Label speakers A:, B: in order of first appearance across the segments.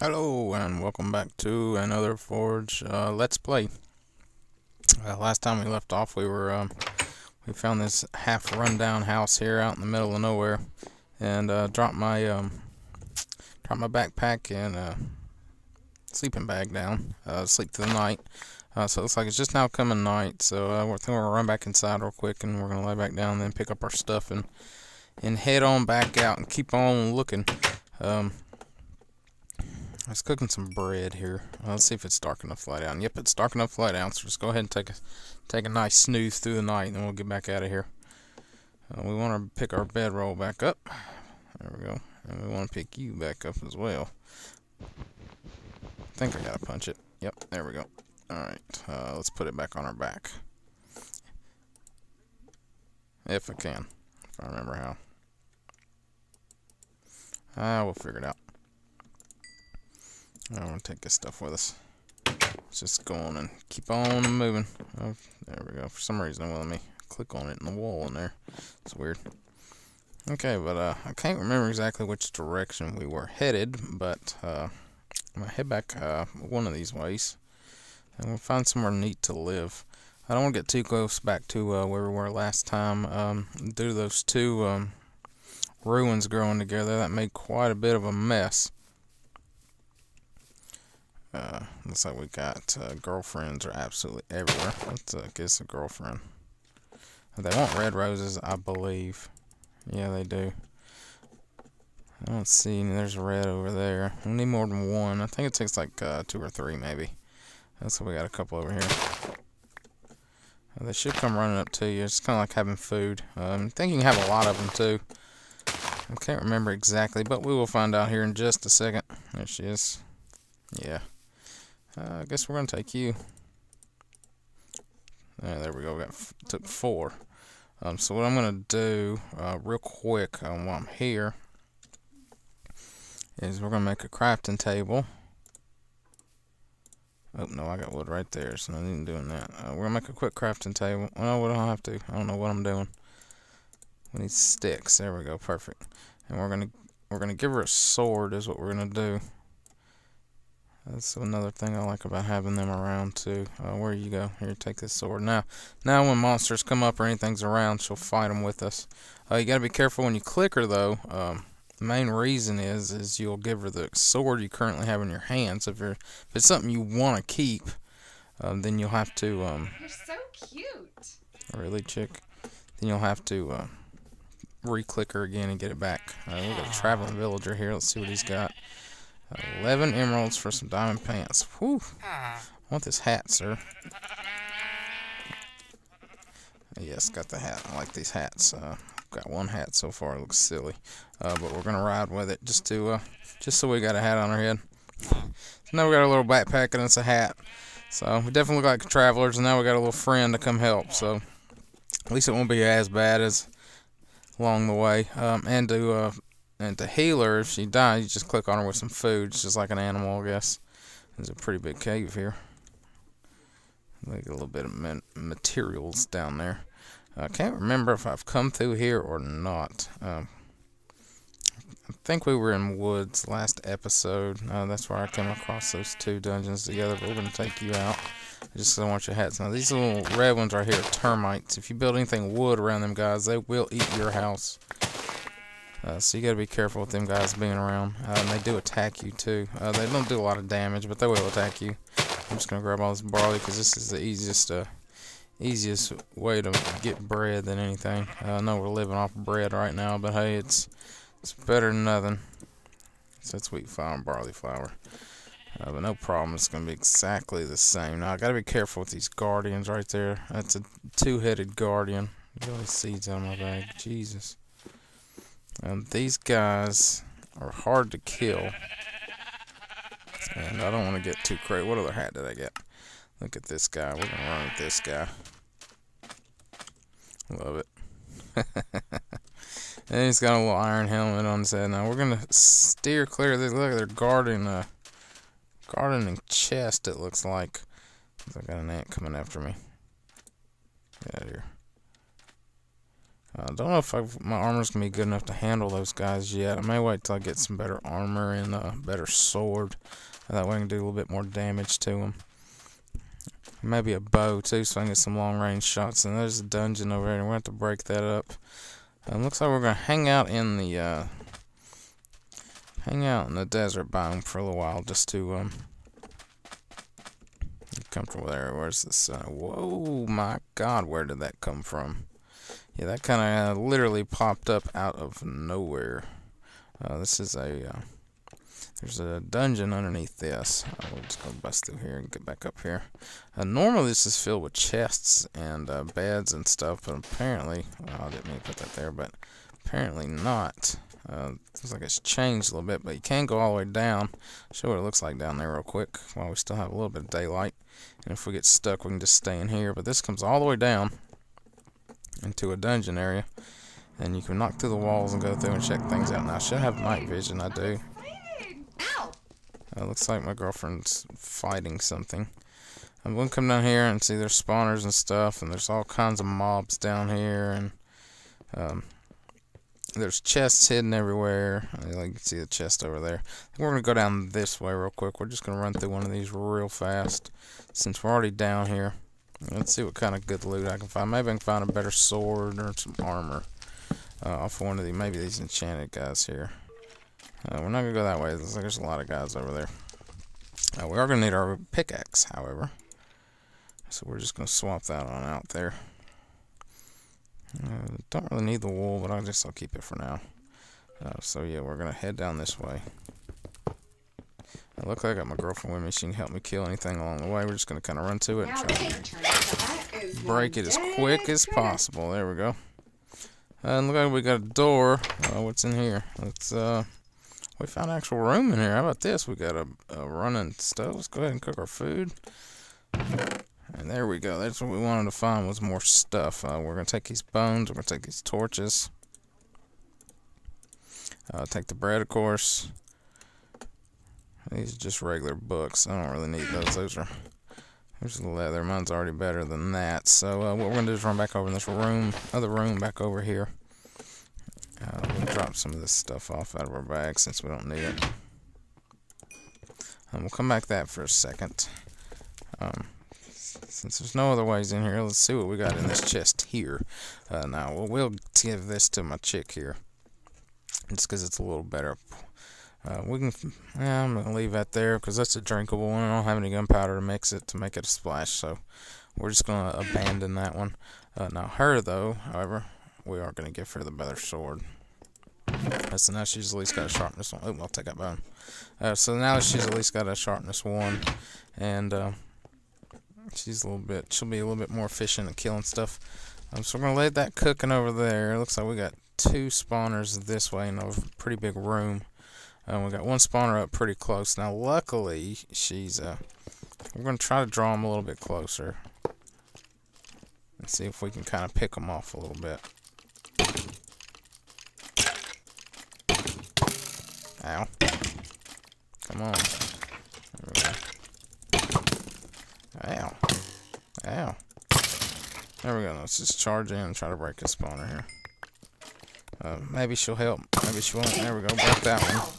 A: Hello and welcome back to another Forge Let's Play. Last time we left off, we found this half rundown house here out in the middle of nowhere, and dropped my backpack and sleeping bag down. Sleep through the night. So it looks like it's just now coming night. So we're gonna run back inside real quick, and we're gonna lay back down, and then pick up our stuff and head on back out and keep on looking. I was cooking some bread here. Let's see if it's dark enough to lie down. Yep, it's dark enough to lie down. So just go ahead and take a nice snooze through the night, and then we'll get back out of here. We want to pick our bedroll back up. There we go. And we want to pick you back up as well. I think I gotta punch it. Yep, there we go. Alright, let's put it back on our back. If I can. If I remember how. We'll figure it out. I want to take this stuff with us. Let's just go on and keep on moving. Oh, there we go. For some reason, it won't let me click on it in the wall in there. It's weird. Okay, but I can't remember exactly which direction we were headed, but I'm going to head back one of these ways, and we'll find somewhere neat to live. I don't want to get too close back to where we were last time. Due to those two ruins growing together, that made quite a bit of a mess. Looks like we got girlfriends are absolutely everywhere. Let's get a girlfriend. They want red roses, I believe. Yeah, they do. I don't see any. There's a red over there. We need more than one. I think it takes like 2 or 3 maybe. So we got a couple over here. They should come running up to you. It's kind of like having food. I think you can have a lot of them too. I can't remember exactly, but we will find out here in just a second. There she is. Yeah. I guess we're going to take you. There we go. Took 4. So what I'm going to do real quick while I'm here is we're going to make a crafting table. Oh, no, I got wood right there, so I ain't doing that. We're going to make a quick crafting table. Oh, we don't have to. I don't know what I'm doing. We need sticks. There we go. Perfect. And we're going to give her a sword is what we're going to do. That's another thing I like about having them around too. Where you go? Here, take this sword. Now when monsters come up or anything's around, she'll fight them with us. You gotta be careful when you click her though. The main reason is you'll give her the sword you currently have in your hands. If it's something you want to keep, then you'll have to.
B: You're so cute.
A: Really, chick? Then you'll have to re-click her again and get it back. We got a traveling villager here. Let's see what he's got. 11 emeralds for some diamond pants. Whew. I want this hat, sir. Yes, got the hat. I like these hats. Got one hat so far. It looks silly. But we're going to ride with it just so we got a hat on our head. So now we got a little backpack and it's a hat. So we definitely look like travelers, and now we got a little friend to come help. So at least it won't be as bad as along the way. And to heal her, if she dies, you just click on her with some food. It's just like an animal, I guess. There's a pretty big cave here. Like a little bit of materials down there. I can't remember if I've come through here or not. I think we were in woods last episode. That's where I came across those 2 dungeons together. But we're going to take you out. Just so I want your hats. Now, these little red ones right here are termites. If you build anything wood around them guys, they will eat your house. So you gotta be careful with them guys being around. And they do attack you too. They don't do a lot of damage, but they will attack you. I'm just gonna grab all this barley because this is the easiest way to get bread than anything. I know we're living off bread right now, but hey, it's better than nothing. So that's wheat flour and barley flour. But no problem, it's gonna be exactly the same. Now I gotta be careful with these guardians right there. That's a 2-headed guardian. Look at all these seeds out of my bag. Jesus. These guys are hard to kill, and I don't want to get too crazy. What other hat did I get? Look at this guy. We're gonna run with this guy. Love it. And he's got a little iron helmet on his head. Now we're gonna steer clear of this. Look, they're guarding a chest. It looks like. I got an ant coming after me. Get out of here. I don't know if my armor's going to be good enough to handle those guys yet. I may wait till I get some better armor and a better sword. That way I can do a little bit more damage to them. Maybe a bow too, so I can get some long range shots. And there's a dungeon over there, and we're going to have to break that up. Looks like we're going to hang out in the desert biome for a little while, just to get comfortable there. Where's this? Whoa, my God, where did that come from? Yeah, that kind of literally popped up out of nowhere. This is there's a dungeon underneath this. We're just going to bust through here and get back up here. Normally this is filled with chests and beds and stuff, but apparently, well, I didn't mean to put that there, but apparently not. Looks like it's changed a little bit, but you can go all the way down. Show what it looks like down there real quick while we still have a little bit of daylight. And if we get stuck, we can just stay in here. But this comes all the way down into a dungeon area, and you can knock through the walls and go through and check things out. Now, I should have night vision. I do. Looks like my girlfriend's fighting something. I'm going to come down here and see there's spawners and stuff, and there's all kinds of mobs down here, and there's chests hidden everywhere. Like you can see the chest over there. We're going to go down this way real quick. We're just going to run through one of these real fast since we're already down here. Let's see what kind of good loot I can find. Maybe I can find a better sword or some armor off of one of these, maybe these enchanted guys here. We're not going to go that way. Looks like there's a lot of guys over there. We are going to need our pickaxe, however. So we're just going to swap that on out there. Don't really need the wool, but I'll keep it for now. So yeah, we're going to head down this way. It looks like I got my girlfriend with me. She can help me kill anything along the way. We're just going to kind of run to it and try to break it as quick as possible. There we go. And look like we got a door. What's in here? We found actual room in here. How about this? We got a running stove. Let's go ahead and cook our food. And there we go. That's what we wanted to find, was more stuff. We're going to take these bones. We're going to take these torches. Take the bread, of course. These are just regular books. I don't really need those. There's the leather. Mine's already better than that. So what we're going to do is run back over in this other room back over here. We'll drop some of this stuff off out of our bag since we don't need it. We'll come back to that for a second. Since there's no other ways in here, let's see what we got in this chest here. Now, we'll give this to my chick here. Just because it's a little better. I'm going to leave that there because that's a drinkable one. I don't have any gunpowder to mix it to make it a splash, so we're just going to abandon that one. Now, her, though, however, we are going to give her the better sword. So now she's at least got a sharpness 1. Oh, I'll take that bone. So now she's at least got a sharpness 1, and she'll be a little bit more efficient at killing stuff. So we're going to let that cooking over there. It looks like we got 2 spawners this way in a pretty big room. We got one spawner up pretty close. Now, luckily, we're going to try to draw them a little bit closer and see if we can kind of pick them off a little bit. Ow. Come on. There we go. Ow. Ow. There we go. Let's just charge in and try to break this spawner here. Maybe she'll help. Maybe she won't. There we go. Broke that one.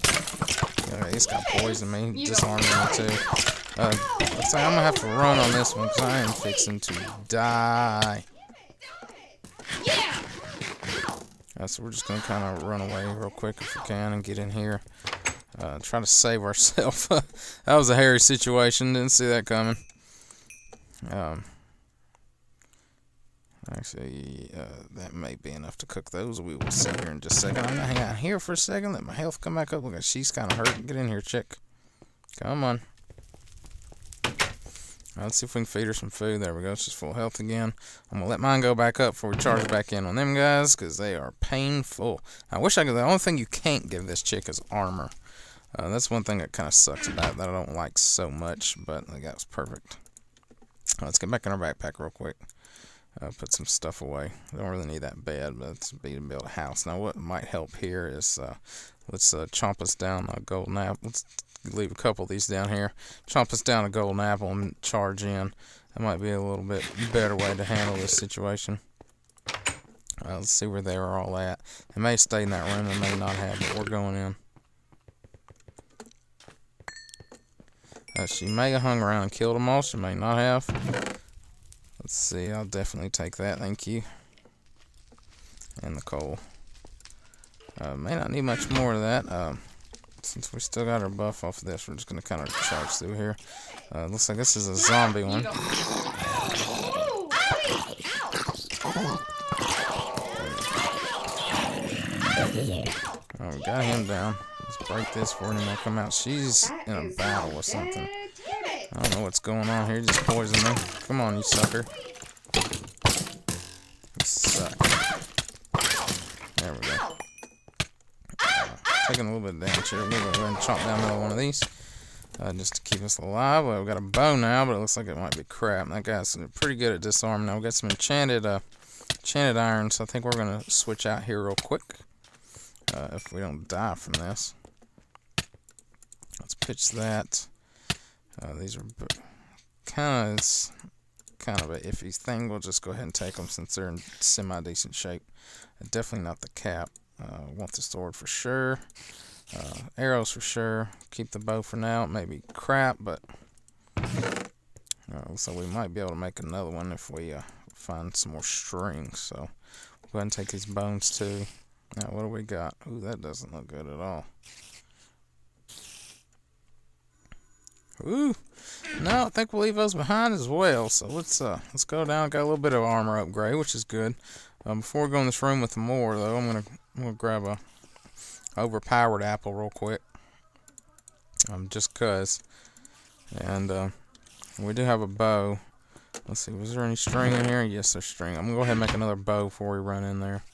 A: He's got poisoned me. Disarmed me too. Looks like I'm going to have to run on this one because I am fixing to die. So we're just going to kind of run away real quick if we can and get in here. Try to save ourselves. That was a hairy situation. Didn't see that coming. Actually, that may be enough to cook those. We will see here in just a second. I'm going to hang out here for a second. Let my health come back up. Look, she's kind of hurt. Get in here, chick. Come on. Let's see if we can feed her some food. There we go. She's full health again. I'm going to let mine go back up before we charge back in on them guys because they are painful. I wish I could. The only thing you can't give this chick is armor. That's one thing that kind of sucks about it that I don't like so much, but that was perfect. Let's get back in our backpack real quick. Put some stuff away. Don't really need that bed, but it's to build a house. Now, what might help here is let's chomp us down a golden apple. Let's leave a couple of these down here. Chomp us down a golden apple and charge in. That might be a little bit better way to handle this situation. Let's see where they were all at. They may have stayed in that room, they may not have, but we're going in. She may have hung around and killed them all. She may not have. Let's see. I'll definitely take that. Thank you. And the coal. May not need much more of that. Since we still got our buff off of this, we're just going to kind of charge through here. Looks like this is a zombie one. Oh, we got him down. Let's break this before anyone come out. She's in a battle with something. I don't know what's going on here. Just poison me. Come on, you sucker. You suck. There we go. Taking a little bit of damage here. We're going to go ahead and chop down another one of these. Just to keep us alive. Well, we've got a bow now, but it looks like it might be crap. That guy's pretty good at disarming now. We've got some enchanted iron, so I think we're going to switch out here real quick. If we don't die from this. Let's pitch that. These are kind of an iffy thing. We'll just go ahead and take them since they're in semi-decent shape. Definitely not the cap. Want the sword for sure. Arrows for sure. Keep the bow for now. It may be crap, but so we might be able to make another one if we find some more string. So we'll go ahead and take these bones too. Now what do we got? Ooh, that doesn't look good at all. Ooh, no, I think we'll leave those behind as well. So let's go down. Got a little bit of armor upgrade, which is good. Before we go in this room with more though, I'm gonna grab a overpowered apple real quick. Just cause. And we do have a bow. Let's see, was there any string in here? Yes, there's string. I'm gonna go ahead and make another bow before we run in there.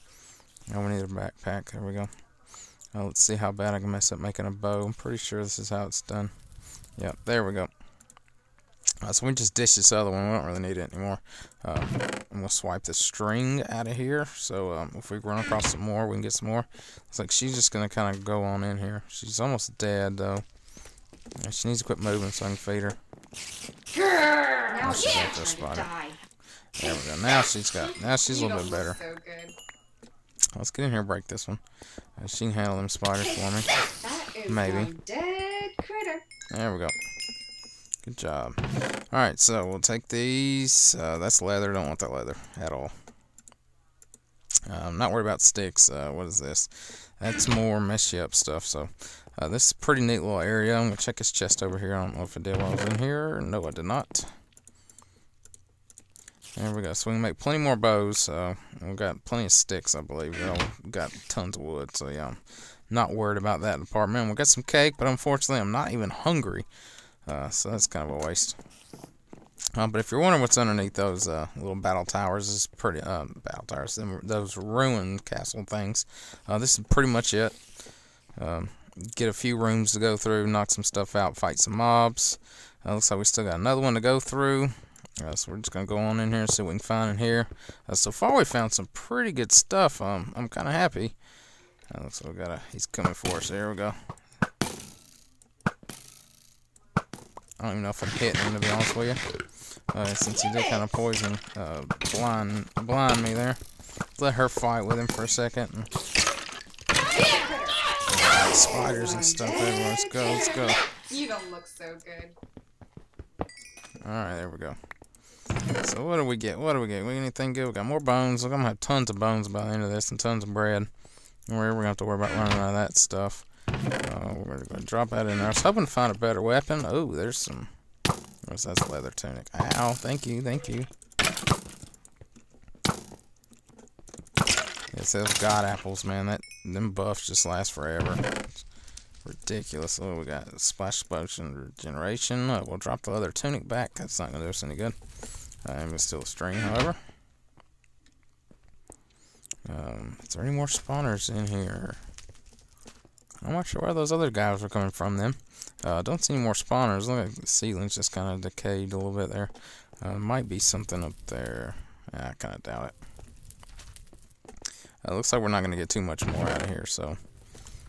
A: Oh, we need a backpack. There we go. Let's see how bad I can mess up making a bow. I'm pretty sure this is how it's done. Yep, there we go. So we just dish this other one. We don't really need it anymore. I'm going to swipe the string out of here. So if we run across some more, we can get some more. Looks like she's just going to kind of go on in here. She's almost dead, though. She needs to quit moving so I can feed her.
B: Now she's
A: die. There we go. Now she's a little bit better.
B: So good.
A: Let's get in here and break this one. She can handle them spiders for me.
B: That is
A: Maybe.
B: one dead critter.
A: There we go. Good job. Alright, so we'll take these. That's leather. Don't want that leather at all. I'm not worried about sticks. What is this? That's more mess you up stuff. So this is a pretty neat little area. I'm going to check this chest over here. I don't know if I did while I was in here. No, I did not. There we go. So we can make plenty more bows. We've got plenty of sticks, I believe. We've got tons of wood. So yeah, I'm not worried about that department. We've got some cake, but unfortunately I'm not even hungry. So that's kind of a waste. But if you're wondering what's underneath those little battle towers, is pretty battle towers. Those ruined castle things. This is pretty much it. Get a few rooms to go through, knock some stuff out, fight some mobs. Looks like we still got another one to go through. So we're just going to go on in here and see what we can find in here. So far we found some pretty good stuff. I'm kind of happy. Looks like he's coming for us. There we go. I don't even know if I'm hitting him, to be honest with you. Since he did kind of poison, blind me there. Let her fight with him for a second. Spiders and stuff everywhere. Let's go.
B: You don't look so good.
A: Alright, there we go. So what do we get? We get anything good? We got more bones. We're going to have tons of bones by the end of this and tons of bread. We're going to have to worry about running out of that stuff. We're going to drop that in there. I was hoping to find a better weapon. Oh, there's some... That's a leather tunic. Ow, thank you. It's those god apples, man. Them buffs just last forever. It's ridiculous. Oh, we got splash potion regeneration. We'll drop the leather tunic back. That's not going to do us any good. It's still a string, however. Is there any more spawners in here? I'm not sure where those other guys were coming from then. Don't see any more spawners. Look like the ceiling's just kind of decayed a little bit there. Might be something up there. I kind of doubt it. Looks like we're not going to get too much more out of here, so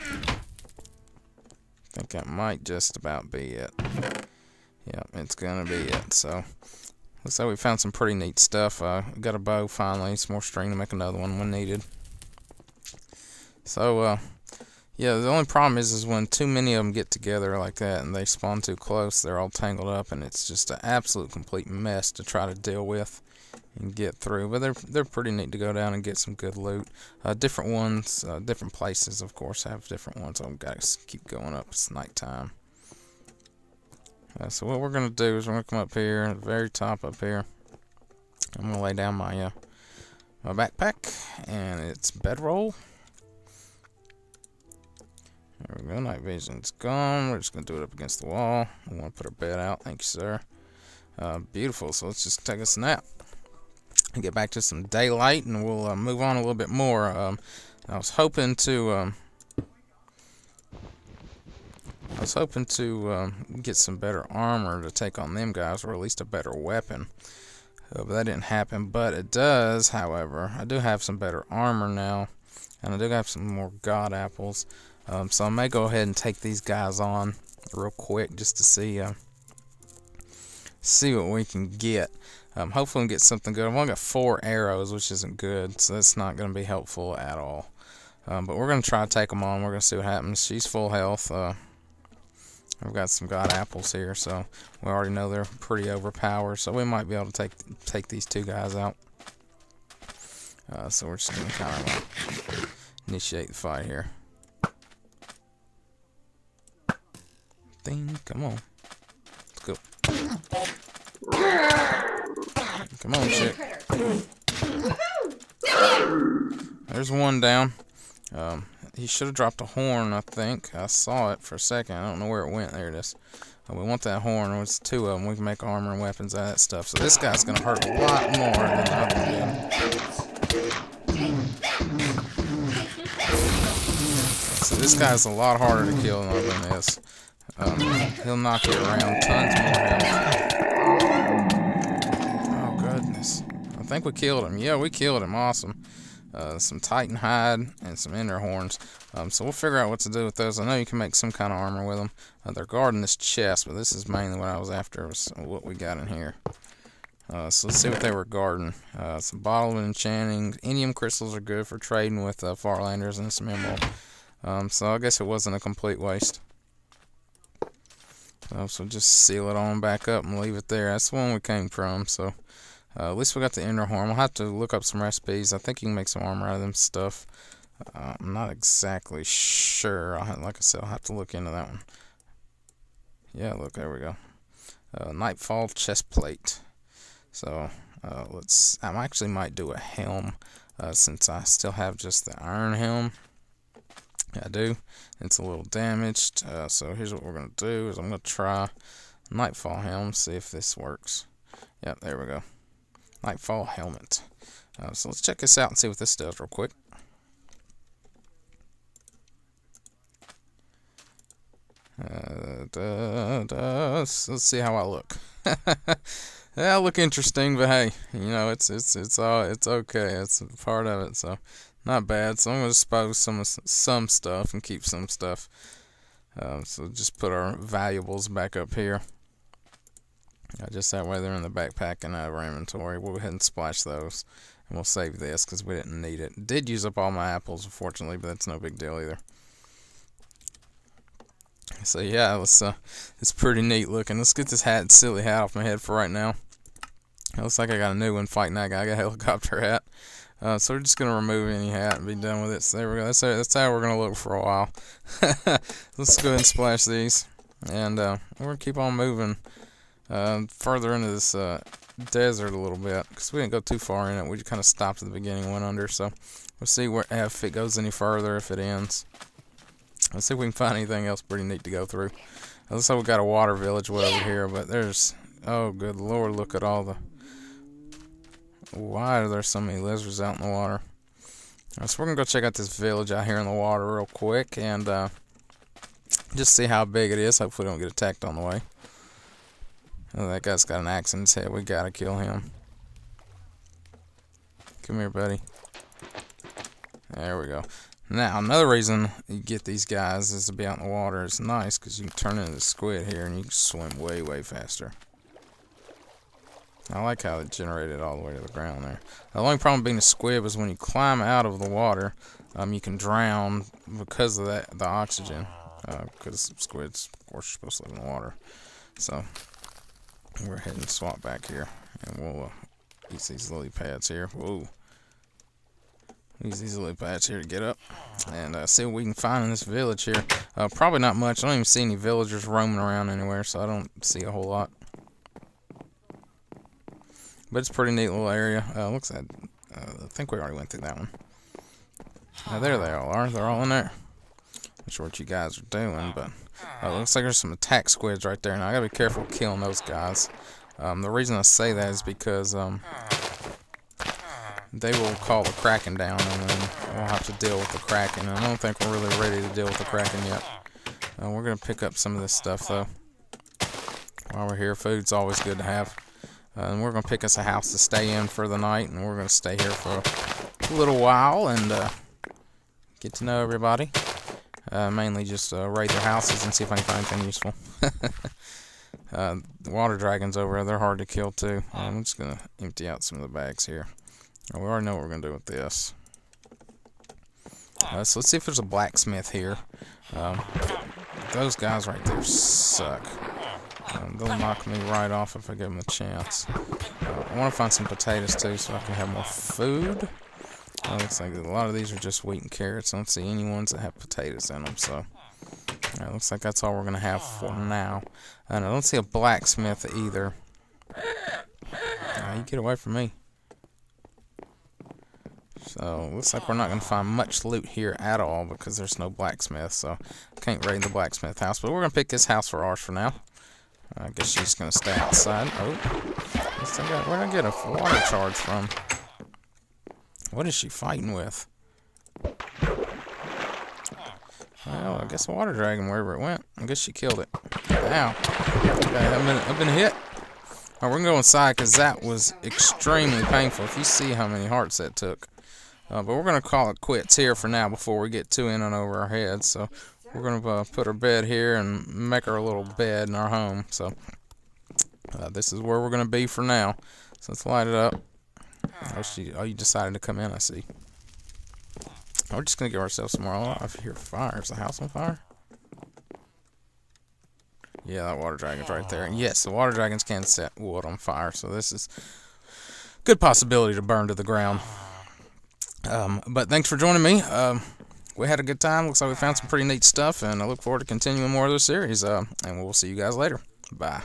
A: I think that might just about be it. Yep, it's going to be it. So Looks like we found some pretty neat stuff. Got a bow finally, some more string to make another one when needed. So, yeah, the only problem is when too many of them get together like that and they spawn too close, they're all tangled up, and it's just an absolute complete mess to try to deal with and get through. But they're pretty neat to go down and get some good loot. Different ones, different places, of course, have different ones. I've got to keep going up. It's nighttime. So what we're going to do is we're going to come up here at the very top up here. I'm going to lay down my my backpack, and it's bedroll. There we go. Night vision's gone. We're just going to do it up against the wall. We want to put our bed out. Thank you, sir. Beautiful. So let's just take a nap and get back to some daylight, and we'll move on a little bit more. I was hoping to get some better armor to take on them guys, or at least a better weapon. But that didn't happen. But it does, however. I do have some better armor now, and I do have some more god apples. So I may go ahead and take these guys on real quick just to see what we can get. Hopefully we can get something good. I've only got 4 arrows, which isn't good, so that's not going to be helpful at all. But we're going to try to take them on. We're going to see what happens. She's full health. I've got some god apples here, so we already know they're pretty overpowered, so we might be able to take these 2 guys out. So we're just going to kind of initiate the fight here. Ding, come on. Let's go. Come on, shit. There's one down. He should have dropped a horn, I think. I saw it for a second. I don't know where it went. There it is. We want that horn. There's 2 of them. We can make armor and weapons out of that stuff. So this guy's going to hurt a lot more than the other one did. So this guy's a lot harder to kill than the other one is. He'll knock you around. Tons more health. Oh, goodness. I think we killed him. Yeah, we killed him. Awesome. Some Titan hide and some ender horns. So we'll figure out what to do with those. I know you can make some kind of armor with them. They're guarding this chest, but this is mainly what I was after, was what we got in here. So let's see what they were guarding. Some bottle of enchanting. Indium crystals are good for trading with Farlanders and some emerald. So I guess it wasn't a complete waste. So just seal it on back up and leave it there. That's the one we came from, so at least we got the ender horn. We'll have to look up some recipes. I think you can make some armor out of them stuff. I'm not exactly sure. Like I said, I'll have to look into that one. Yeah, look, there we go. Nightfall chest plate. So I actually might do a helm since I still have just the iron helm. I do. It's a little damaged. So here's what we're going to do. Is I'm going to try Nightfall helm, see if this works. Yep, there we go. Nightfall helmet. So let's check this out and see what this does real quick. Let's see how I look. Yeah, I look interesting, but hey, you know, it's okay. It's a part of it, so not bad. So I'm gonna dispose some stuff and keep some stuff. So just put our valuables back up here. Just that way they're in the backpack and out of our inventory. We'll go ahead and splash those, and we'll save this because we didn't need it. Did use up all my apples, unfortunately, but that's no big deal either. So yeah, it's pretty neat looking. Let's get this silly hat off my head for right now. It looks like I got a new one fighting that guy. I got a helicopter hat. So we're just gonna remove any hat and be done with it. So there we go. That's how we're gonna look for a while. Let's go ahead and splash these, and we're gonna keep on moving further into this desert a little bit because we didn't go too far in it. We just kind of stopped at the beginning and went under. So we'll see if it goes any further, if it ends. Let's see if we can find anything else pretty neat to go through. Looks like we got a water village way over here, but there's, oh good lord, look at all the, why are there so many lizards out in the water? So we're gonna go check out this village out here in the water real quick and just see how big it is. Hopefully we don't get attacked on the way. Oh, that guy's got an axe in his head. We gotta kill him. Come here, buddy. There we go. Now, another reason you get these guys is to be out in the water. It's nice because you can turn into a squid here and you can swim way, way faster. I like how it generated all the way to the ground there. The only problem being the squib is when you climb out of the water, you can drown because of the oxygen. Because squids, of course, are supposed to live in the water. So we're ahead and swap back here, and we'll use these lily pads here. Whoa. Use these lily pads here to get up and see what we can find in this village here. Probably not much. I don't even see any villagers roaming around anywhere, so I don't see a whole lot. But it's a pretty neat little area. Looks like I think we already went through that one. There they all are. They're all in there. Not sure what you guys are doing, but looks like there's some attack squids right there. Now I gotta be careful killing those guys. The reason I say that is because they will call the Kraken down, and then we'll have to deal with the Kraken. And I don't think we're really ready to deal with the Kraken yet. We're gonna pick up some of this stuff though. While we're here, food's always good to have. And we're gonna pick us a house to stay in for the night, and we're gonna stay here for a little while and get to know everybody. Mainly just raid their houses and see if I can find anything useful. The water dragons over there, they're hard to kill too. I'm just going to empty out some of the bags here. We already know what we're going to do with this. So let's see if there's a blacksmith here. Those guys right there suck. They'll knock me right off if I give them a chance. I want to find some potatoes too so I can have more food. Looks like a lot of these are just wheat and carrots. I don't see any ones that have potatoes in them, so looks like that's all we're going to have for now. And I don't see a blacksmith either. You get away from me. So, looks like we're not going to find much loot here at all because there's no blacksmith, so can't raid the blacksmith house. But we're going to pick this house for ours for now. I guess she's going to stay outside. Oh, where did I get a water charge from? What is she fighting with? Well, I guess a water dragon, wherever it went. I guess she killed it. Ow. Okay, I've been hit. Alright, we're going to go inside because that was extremely painful. If you see how many hearts that took. But we're going to call it quits here for now before we get too in and over our heads. So we're going to put our bed here and make her a little bed in our home. So this is where we're going to be for now. So let's light it up. Oh, you decided to come in, I see. We're just going to give ourselves some more. I hear fire. Is the house on fire? Yeah, that water dragon's right there. And yes, the water dragons can set wood on fire, so this is a good possibility to burn to the ground. But thanks for joining me. We had a good time. Looks like we found some pretty neat stuff, and I look forward to continuing more of this series. And we'll see you guys later. Bye.